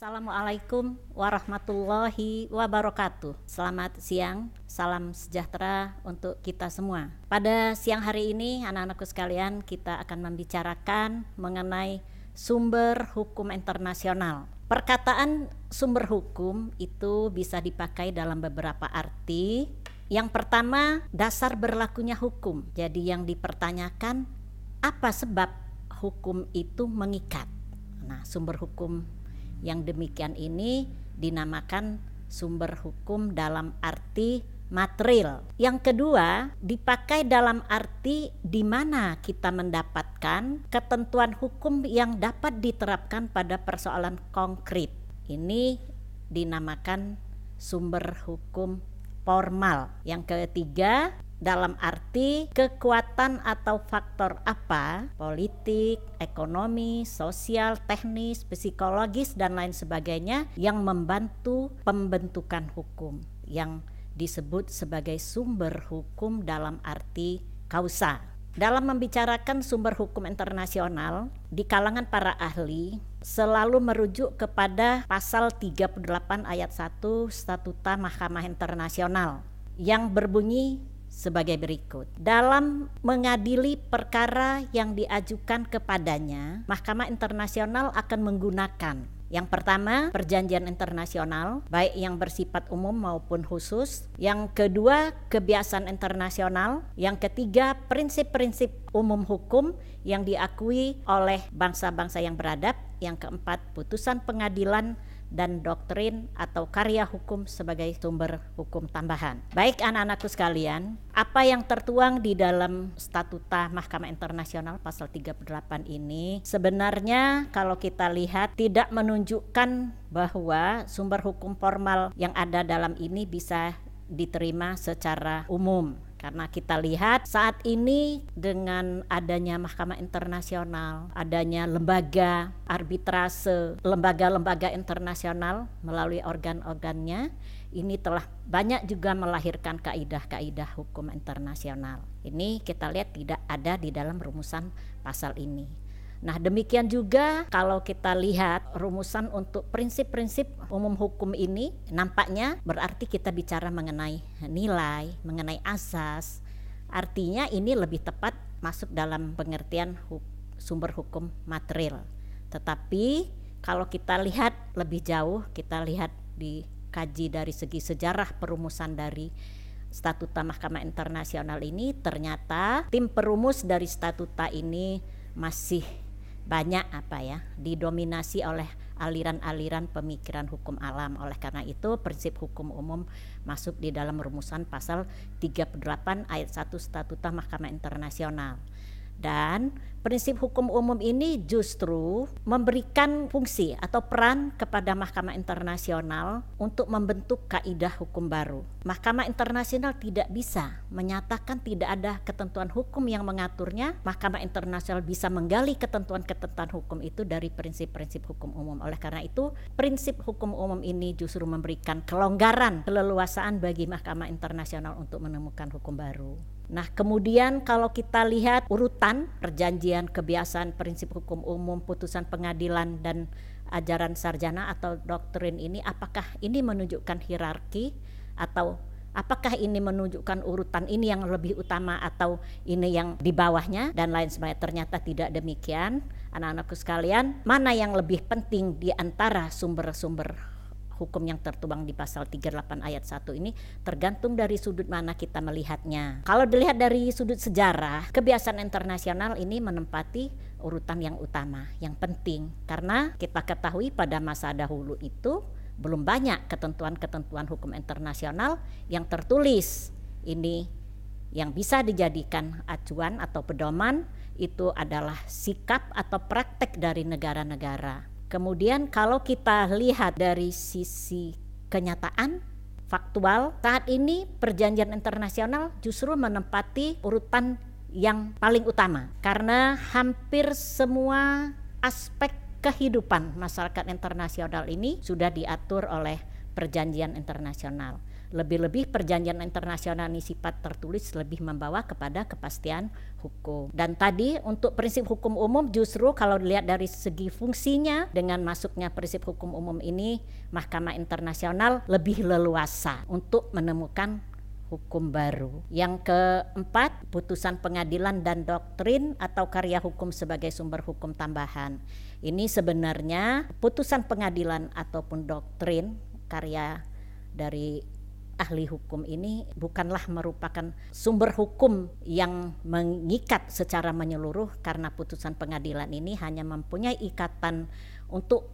Assalamualaikum warahmatullahi wabarakatuh. Selamat siang, salam sejahtera untuk kita semua. Pada siang hari ini, anak-anakku sekalian, kita akan membicarakan mengenai sumber hukum internasional. Perkataan sumber hukum itu bisa dipakai dalam beberapa arti. Yang pertama, dasar berlakunya hukum. Jadi yang dipertanyakan, apa sebab hukum itu mengikat? Nah, sumber hukum yang demikian ini dinamakan sumber hukum dalam arti material. Yang kedua, dipakai dalam arti di mana kita mendapatkan ketentuan hukum yang dapat diterapkan pada persoalan konkret. Ini dinamakan sumber hukum formal. Yang ketiga, dalam arti kekuatan atau faktor apa, politik, ekonomi, sosial, teknis, psikologis, dan lain sebagainya yang membantu pembentukan hukum, yang disebut sebagai sumber hukum dalam arti kausa. Dalam membicarakan sumber hukum internasional, di kalangan para ahli selalu merujuk kepada pasal 38 ayat 1 Statuta Mahkamah Internasional yang berbunyi sebagai berikut. Dalam mengadili perkara yang diajukan kepadanya, Mahkamah Internasional akan menggunakan yang pertama, perjanjian internasional, baik yang bersifat umum maupun khusus. Yang kedua, kebiasaan internasional. Yang ketiga, prinsip-prinsip umum hukum yang diakui oleh bangsa-bangsa yang beradab. Yang keempat, putusan pengadilan dan doktrin atau karya hukum sebagai sumber hukum tambahan. Baik anak-anakku sekalian, apa yang tertuang di dalam Statuta Mahkamah Internasional pasal 38 ini sebenarnya kalau kita lihat tidak menunjukkan bahwa sumber hukum formal yang ada dalam ini bisa diterima secara umum. Karena kita lihat saat ini dengan adanya Mahkamah Internasional, adanya lembaga arbitrase, lembaga-lembaga internasional melalui organ-organnya, ini telah banyak juga melahirkan kaidah-kaidah hukum internasional. Ini kita lihat tidak ada di dalam rumusan pasal ini. Nah, demikian juga kalau kita lihat rumusan untuk prinsip-prinsip umum hukum ini, nampaknya berarti kita bicara mengenai nilai, mengenai asas. Artinya ini lebih tepat masuk dalam pengertian sumber hukum material. Tetapi kalau kita lihat lebih jauh, kita lihat dikaji dari segi sejarah perumusan dari Statuta Mahkamah Internasional ini, ternyata tim perumus dari statuta ini masih banyak didominasi oleh aliran-aliran pemikiran hukum alam. Oleh karena itu prinsip hukum umum masuk di dalam rumusan pasal 38 ayat 1 Statuta Mahkamah Internasional. Dan prinsip hukum umum ini justru memberikan fungsi atau peran kepada Mahkamah Internasional untuk membentuk kaidah hukum baru. Mahkamah Internasional tidak bisa menyatakan tidak ada ketentuan hukum yang mengaturnya. Mahkamah Internasional bisa menggali ketentuan-ketentuan hukum itu dari prinsip-prinsip hukum umum. Oleh karena itu, prinsip hukum umum ini justru memberikan kelonggaran, keleluasaan bagi Mahkamah Internasional untuk menemukan hukum baru. Nah, kemudian kalau kita lihat urutan perjanjian, kebiasaan, prinsip hukum umum, putusan pengadilan, dan ajaran sarjana atau doktrin ini, apakah ini menunjukkan hierarki atau apakah ini menunjukkan urutan ini yang lebih utama atau ini yang di bawahnya dan lain sebagainya? Ternyata tidak demikian. Anak-anakku sekalian, mana yang lebih penting di antara sumber-sumber hukum yang tertuang di pasal 38 ayat 1 ini tergantung dari sudut mana kita melihatnya. Kalau dilihat dari sudut sejarah, kebiasaan internasional ini menempati urutan yang utama, yang penting, karena kita ketahui pada masa dahulu itu belum banyak ketentuan-ketentuan hukum internasional yang tertulis. Ini yang bisa dijadikan acuan atau pedoman itu adalah sikap atau praktek dari negara-negara. Kemudian kalau kita lihat dari sisi kenyataan, faktual, saat ini perjanjian internasional justru menempati urutan yang paling utama. Karena hampir semua aspek kehidupan masyarakat internasional ini sudah diatur oleh perjanjian internasional. Lebih-lebih perjanjian internasional ini sifat tertulis lebih membawa kepada kepastian hukum. Dan tadi untuk prinsip hukum umum justru kalau dilihat dari segi fungsinya, dengan masuknya prinsip hukum umum ini, Mahkamah Internasional lebih leluasa untuk menemukan hukum baru. Yang keempat, putusan pengadilan dan doktrin atau karya hukum sebagai sumber hukum tambahan. Ini sebenarnya putusan pengadilan ataupun doktrin karya dari ahli hukum ini bukanlah merupakan sumber hukum yang mengikat secara menyeluruh, karena putusan pengadilan ini hanya mempunyai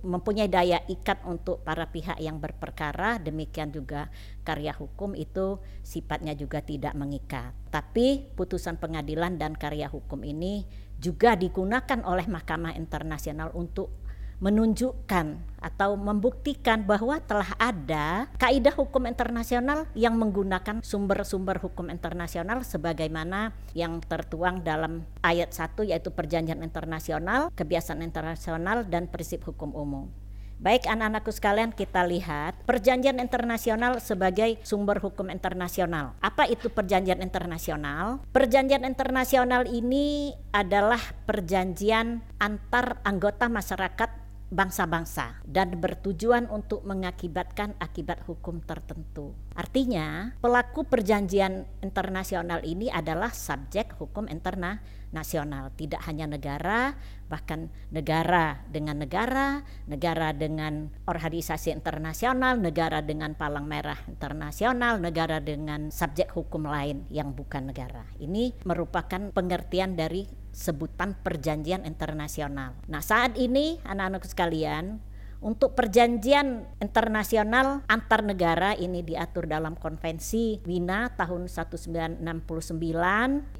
mempunyai daya ikat untuk para pihak yang berperkara. Demikian juga karya hukum itu sifatnya juga tidak mengikat. Tapi putusan pengadilan dan karya hukum ini juga digunakan oleh Mahkamah Internasional untuk menunjukkan atau membuktikan bahwa telah ada kaidah hukum internasional yang menggunakan sumber-sumber hukum internasional sebagaimana yang tertuang dalam ayat 1, yaitu perjanjian internasional, kebiasaan internasional, dan prinsip hukum umum. Baik anak-anakku sekalian, kita lihat perjanjian internasional sebagai sumber hukum internasional. Apa itu perjanjian internasional? Perjanjian internasional ini adalah perjanjian antar anggota masyarakat bangsa-bangsa dan bertujuan untuk mengakibatkan akibat hukum tertentu. Artinya, pelaku perjanjian internasional ini adalah subjek hukum internasional, tidak hanya negara, bahkan negara dengan negara, negara dengan organisasi internasional, negara dengan palang merah internasional, negara dengan subjek hukum lain yang bukan negara. Ini merupakan pengertian dari sebutan perjanjian internasional. Nah, saat ini anak-anak sekalian, untuk perjanjian internasional antar negara ini diatur dalam Konvensi Wina tahun 1969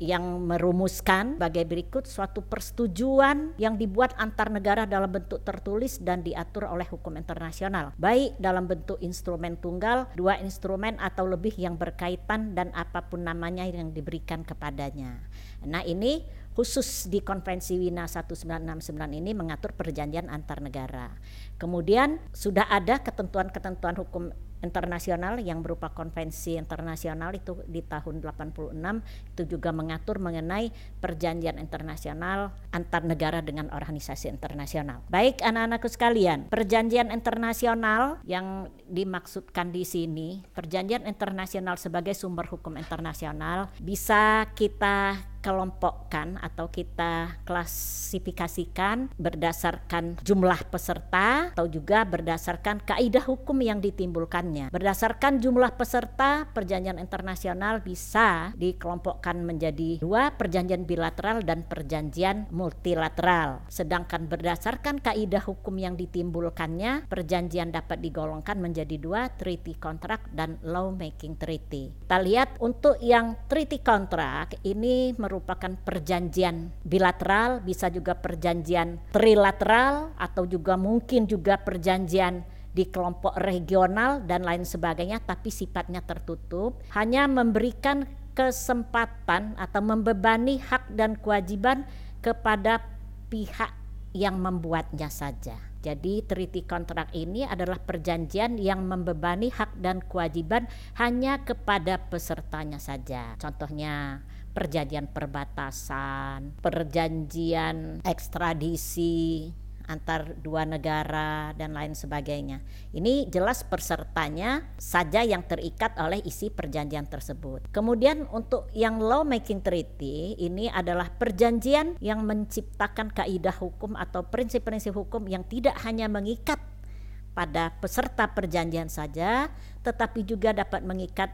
yang merumuskan sebagai berikut: suatu persetujuan yang dibuat antar negara dalam bentuk tertulis dan diatur oleh hukum internasional, baik dalam bentuk instrumen tunggal, dua instrumen atau lebih yang berkaitan, dan apapun namanya yang diberikan kepadanya. Nah, ini khusus di Konvensi Wina 1969 ini mengatur perjanjian antar negara. Kemudian sudah ada ketentuan-ketentuan hukum internasional yang berupa konvensi internasional itu di tahun 86, itu juga mengatur mengenai perjanjian internasional antar negara dengan organisasi internasional. Baik anak-anakku sekalian, perjanjian internasional yang dimaksudkan di sini, perjanjian internasional sebagai sumber hukum internasional, bisa kita kelompokkan atau kita klasifikasikan berdasarkan jumlah peserta atau juga berdasarkan kaidah hukum yang ditimbulkannya. Berdasarkan jumlah peserta, perjanjian internasional bisa dikelompokkan menjadi dua: perjanjian bilateral dan perjanjian multilateral. Sedangkan berdasarkan kaidah hukum yang ditimbulkannya, perjanjian dapat digolongkan menjadi dua: treaty contract dan law making treaty. Kita lihat untuk yang treaty contract ini merupakan perjanjian bilateral, bisa juga perjanjian trilateral, atau juga mungkin juga perjanjian di kelompok regional dan lain sebagainya, tapi sifatnya tertutup, hanya memberikan kesempatan atau membebani hak dan kewajiban kepada pihak yang membuatnya saja. Jadi treaty contract ini adalah perjanjian yang membebani hak dan kewajiban hanya kepada pesertanya saja. Contohnya perjanjian perbatasan, perjanjian ekstradisi antar dua negara dan lain sebagainya. Ini jelas pesertanya saja yang terikat oleh isi perjanjian tersebut. Kemudian untuk yang law making treaty ini adalah perjanjian yang menciptakan kaidah hukum atau prinsip-prinsip hukum yang tidak hanya mengikat pada peserta perjanjian saja, tetapi juga dapat mengikat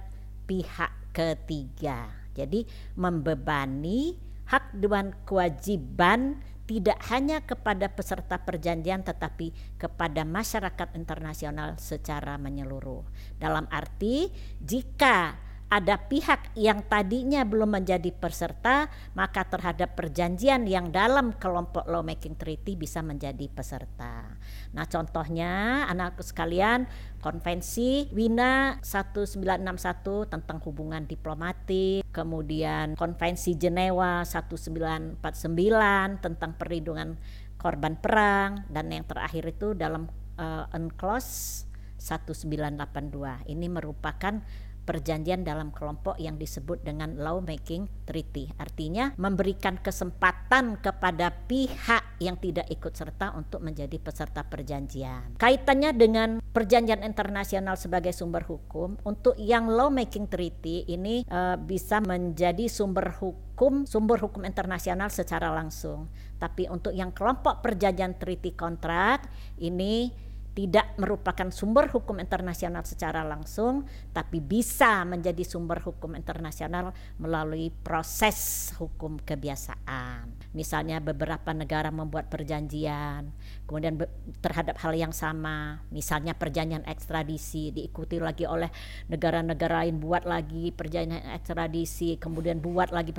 pihak ketiga. Jadi membebani hak dan kewajiban tidak hanya kepada peserta perjanjian tetapi kepada masyarakat internasional secara menyeluruh. Dalam arti jika ada pihak yang tadinya belum menjadi peserta, maka terhadap perjanjian yang dalam kelompok law making treaty bisa menjadi peserta. Nah, contohnya anak-anakku sekalian, Konvensi Wina 1961 tentang hubungan diplomatik, kemudian Konvensi Jenewa 1949 tentang perlindungan korban perang, dan yang terakhir itu dalam UNCLOS 1982. Ini merupakan perjanjian dalam kelompok yang disebut dengan lawmaking treaty. Artinya memberikan kesempatan kepada pihak yang tidak ikut serta untuk menjadi peserta perjanjian. Kaitannya dengan perjanjian internasional sebagai sumber hukum, untuk yang lawmaking treaty ini bisa menjadi sumber hukum internasional secara langsung. Tapi untuk yang kelompok perjanjian treaty kontrak ini tidak merupakan sumber hukum internasional secara langsung, tapi bisa menjadi sumber hukum internasional melalui proses hukum kebiasaan. Misalnya beberapa negara membuat perjanjian, kemudian terhadap hal yang sama, misalnya perjanjian ekstradisi, diikuti lagi oleh negara-negara lain, buat lagi perjanjian ekstradisi, kemudian buat lagi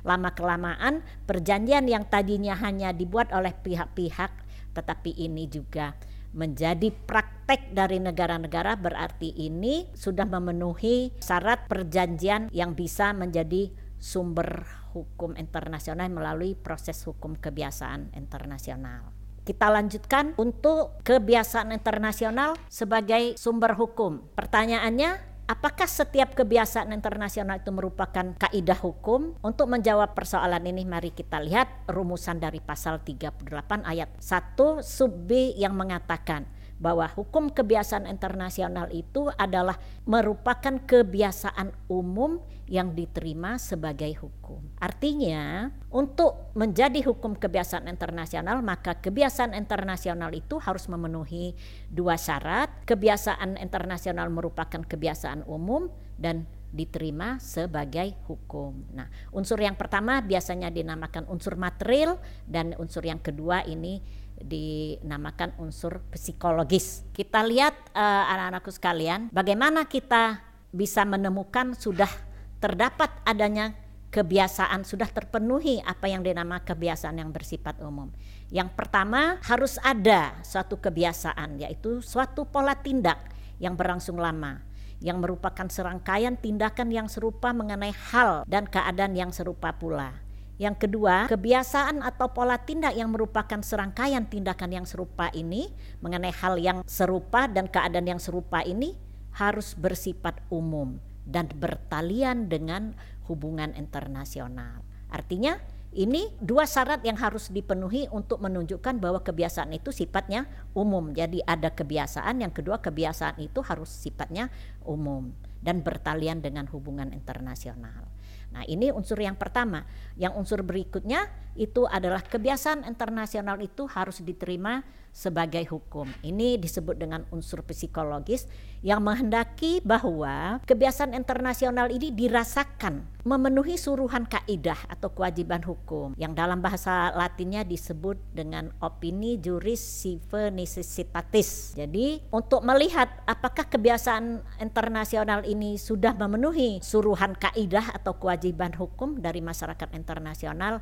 lama-kelamaan perjanjian yang tadinya hanya dibuat oleh pihak-pihak, tetapi ini juga menjadi praktek dari negara-negara, berarti ini sudah memenuhi syarat perjanjian yang bisa menjadi sumber hukum internasional melalui proses hukum kebiasaan internasional. Kita lanjutkan untuk kebiasaan internasional sebagai sumber hukum. Pertanyaannya, apakah setiap kebiasaan internasional itu merupakan kaidah hukum? Untuk menjawab persoalan ini, mari kita lihat rumusan dari pasal 38 ayat 1 sub B yang mengatakan bahwa hukum kebiasaan internasional itu adalah merupakan kebiasaan umum yang diterima sebagai hukum. Artinya, untuk menjadi hukum kebiasaan internasional, maka kebiasaan internasional itu harus memenuhi dua syarat. Kebiasaan internasional merupakan kebiasaan umum dan diterima sebagai hukum. Nah, unsur yang pertama biasanya dinamakan unsur material, dan unsur yang kedua ini dinamakan unsur psikologis. Kita lihat anak-anakku sekalian, bagaimana kita bisa menemukan sudah terdapat adanya kebiasaan, sudah terpenuhi apa yang dinamakan kebiasaan yang bersifat umum. Yang pertama, harus ada suatu kebiasaan, yaitu suatu pola tindak yang berlangsung lama, yang merupakan serangkaian tindakan yang serupa mengenai hal dan keadaan yang serupa pula. Yang kedua, kebiasaan atau pola tindak yang merupakan serangkaian tindakan yang serupa ini mengenai hal yang serupa dan keadaan yang serupa ini harus bersifat umum dan bertalian dengan hubungan internasional. Artinya ini dua syarat yang harus dipenuhi untuk menunjukkan bahwa kebiasaan itu sifatnya umum. Jadi ada kebiasaan, yang kedua kebiasaan itu harus sifatnya umum dan bertalian dengan hubungan internasional. Nah, ini unsur yang pertama. Yang unsur berikutnya itu adalah kebiasaan internasional itu harus diterima sebagai hukum. Ini disebut dengan unsur psikologis yang menghendaki bahwa kebiasaan internasional ini dirasakan memenuhi suruhan kaidah atau kewajiban hukum yang dalam bahasa Latinnya disebut dengan opini juris sive necessitatis. Jadi untuk melihat apakah kebiasaan internasional ini sudah memenuhi suruhan kaidah atau kewajiban hukum dari masyarakat internasional,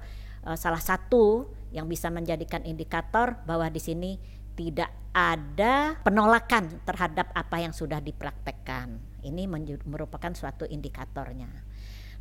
salah satu yang bisa menjadikan indikator bahwa di sini tidak ada penolakan terhadap apa yang sudah dipraktekkan. Ini merupakan suatu indikatornya.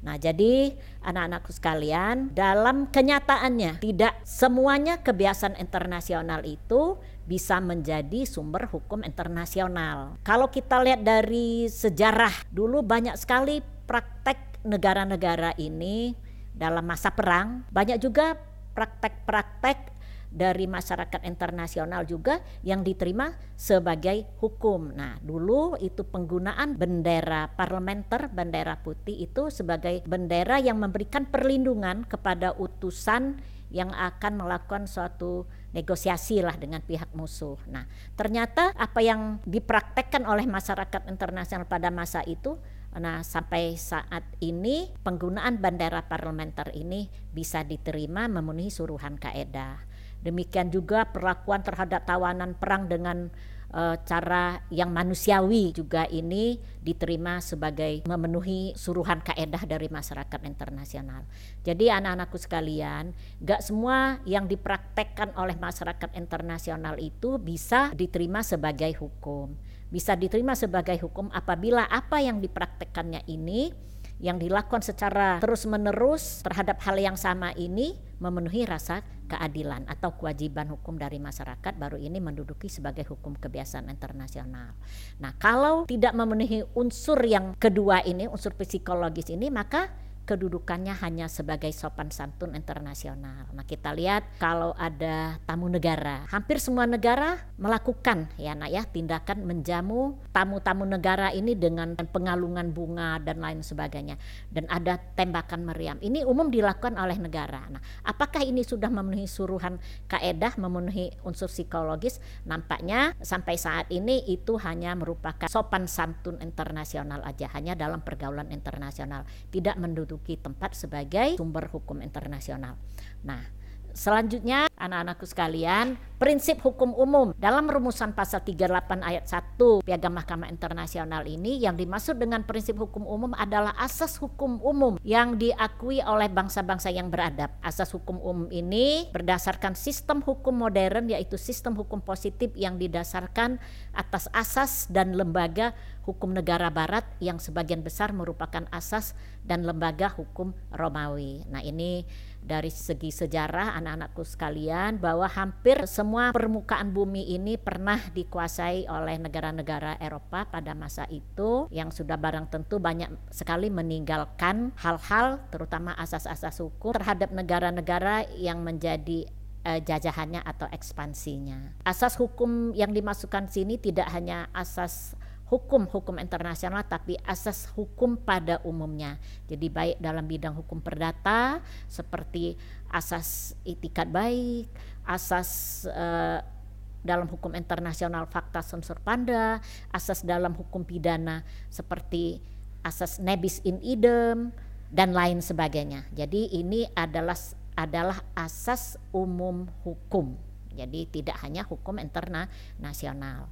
Nah, jadi anak-anakku sekalian, dalam kenyataannya tidak semuanya kebiasaan internasional itu bisa menjadi sumber hukum internasional. Kalau kita lihat dari sejarah, dulu banyak sekali praktek negara-negara ini dalam masa perang, banyak juga praktek-praktek dari masyarakat internasional juga yang diterima sebagai hukum. Nah, dulu itu penggunaan bendera parlementer, bendera putih itu sebagai bendera yang memberikan perlindungan kepada utusan yang akan melakukan suatu negosiasi lah dengan pihak musuh. Nah, ternyata apa yang dipraktekkan oleh masyarakat internasional pada masa itu, nah sampai saat ini penggunaan bendera parlementer ini bisa diterima memenuhi suruhan kaedah. Demikian juga perlakuan terhadap tawanan perang dengan cara yang manusiawi juga ini diterima sebagai memenuhi suruhan kaedah dari masyarakat internasional. Jadi anak-anakku sekalian, gak semua yang dipraktekkan oleh masyarakat internasional itu bisa diterima sebagai hukum. Bisa diterima sebagai hukum apabila apa yang dipraktekkannya ini, yang dilakukan secara terus-menerus terhadap hal yang sama ini memenuhi rasa keadilan atau kewajiban hukum dari masyarakat, baru ini menduduki sebagai hukum kebiasaan internasional. Nah, kalau tidak memenuhi unsur yang kedua ini, unsur psikologis ini, maka kedudukannya hanya sebagai sopan santun internasional. Nah, kita lihat kalau ada tamu negara, hampir semua negara melakukan tindakan menjamu tamu-tamu negara ini dengan pengalungan bunga dan lain sebagainya, dan ada tembakan meriam. Ini umum dilakukan oleh negara. Nah, apakah ini sudah memenuhi suruhan kaedah, memenuhi unsur psikologis? Nampaknya sampai saat ini itu hanya merupakan sopan santun internasional aja, hanya dalam pergaulan internasional, tidak menduduki tempat sebagai sumber hukum internasional. Nah, selanjutnya anak-anakku sekalian, prinsip hukum umum dalam rumusan pasal 38 ayat 1 Piagam Mahkamah Internasional ini, yang dimaksud dengan prinsip hukum umum adalah asas hukum umum yang diakui oleh bangsa-bangsa yang beradab. Asas hukum umum ini berdasarkan sistem hukum modern, yaitu sistem hukum positif yang didasarkan atas asas dan lembaga hukum negara barat yang sebagian besar merupakan asas dan lembaga hukum Romawi. Nah, ini dari segi sejarah anak-anakku sekalian, bahwa hampir semua permukaan bumi ini pernah dikuasai oleh negara-negara Eropa pada masa itu, yang sudah barang tentu banyak sekali meninggalkan hal-hal terutama asas-asas hukum terhadap negara-negara yang menjadi jajahannya atau ekspansinya. Asas hukum yang dimasukkan sini tidak hanya asas hukum internasional, tapi asas hukum pada umumnya. Jadi baik dalam bidang hukum perdata seperti asas itikat baik, asas dalam hukum internasional fakta sensor panda, asas dalam hukum pidana seperti asas nebis in idem dan lain sebagainya. Jadi ini adalah asas umum hukum. Jadi tidak hanya hukum internasional.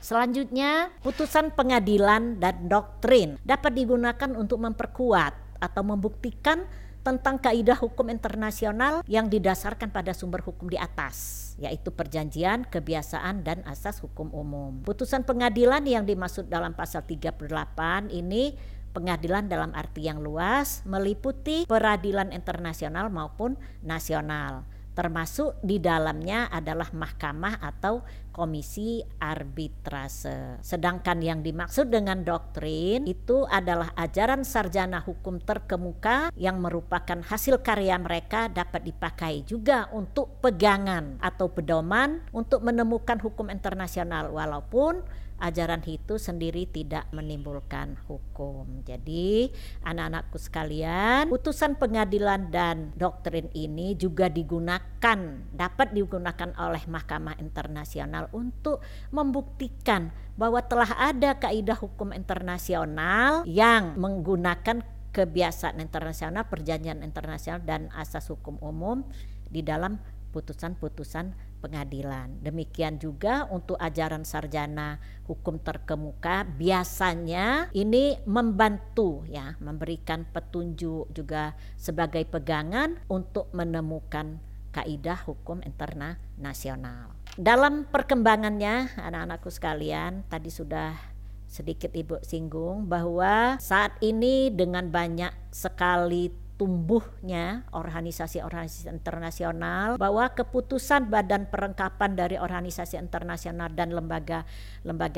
Selanjutnya, putusan pengadilan dan doktrin dapat digunakan untuk memperkuat atau membuktikan tentang kaidah hukum internasional yang didasarkan pada sumber hukum di atas, yaitu perjanjian, kebiasaan, dan asas hukum umum. Putusan pengadilan yang dimaksud dalam pasal 38 ini pengadilan dalam arti yang luas, meliputi peradilan internasional maupun nasional. Termasuk di dalamnya adalah mahkamah atau komisi arbitrase. Sedangkan yang dimaksud dengan doktrin itu adalah ajaran sarjana hukum terkemuka yang merupakan hasil karya mereka, dapat dipakai juga untuk pegangan atau pedoman untuk menemukan hukum internasional, walaupun ajaran itu sendiri tidak menimbulkan hukum. Jadi anak-anakku sekalian, putusan pengadilan dan doktrin ini juga dapat digunakan oleh Mahkamah Internasional untuk membuktikan bahwa telah ada kaidah hukum internasional yang menggunakan kebiasaan internasional, perjanjian internasional, dan asas hukum umum di dalam putusan-putusan pengadilan. Demikian juga untuk ajaran sarjana hukum terkemuka, biasanya ini membantu memberikan petunjuk juga sebagai pegangan untuk menemukan kaidah hukum internasional. Dalam perkembangannya anak-anakku sekalian, tadi sudah sedikit Ibu singgung bahwa saat ini dengan banyak sekali tumbuhnya organisasi-organisasi internasional, bahwa keputusan badan perengkapan dari organisasi internasional dan lembaga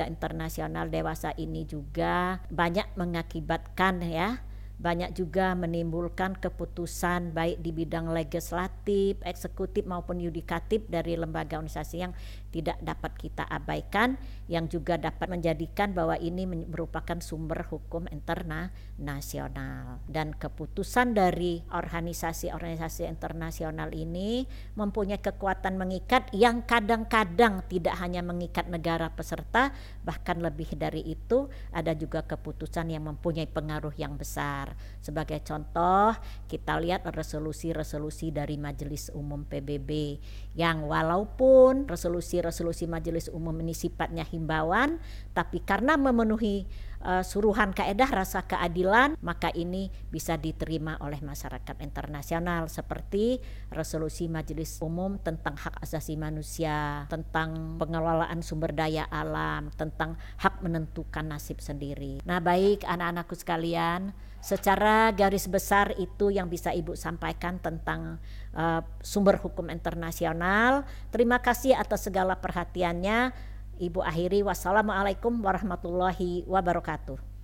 internasional dewasa ini juga banyak mengakibatkan banyak juga menimbulkan keputusan baik di bidang legislatif, eksekutif maupun yudikatif dari lembaga organisasi yang tidak dapat kita abaikan, yang juga dapat menjadikan bahwa ini merupakan sumber hukum internasional. Dan keputusan dari organisasi-organisasi internasional ini mempunyai kekuatan mengikat yang kadang-kadang tidak hanya mengikat negara peserta, bahkan lebih dari itu ada juga keputusan yang mempunyai pengaruh yang besar. Sebagai contoh, kita lihat resolusi-resolusi dari Majelis Umum PBB yang walaupun resolusi Majelis Umum ini sifatnya himbauan, tapi karena memenuhi suruhan kaedah rasa keadilan, maka ini bisa diterima oleh masyarakat internasional, seperti resolusi Majelis Umum tentang hak asasi manusia, tentang pengelolaan sumber daya alam, tentang hak menentukan nasib sendiri. Nah, baik anak-anakku sekalian, secara garis besar itu yang bisa Ibu sampaikan tentang sumber hukum internasional. Terima kasih atas segala perhatiannya. Ibu akhiri, wassalamualaikum warahmatullahi wabarakatuh.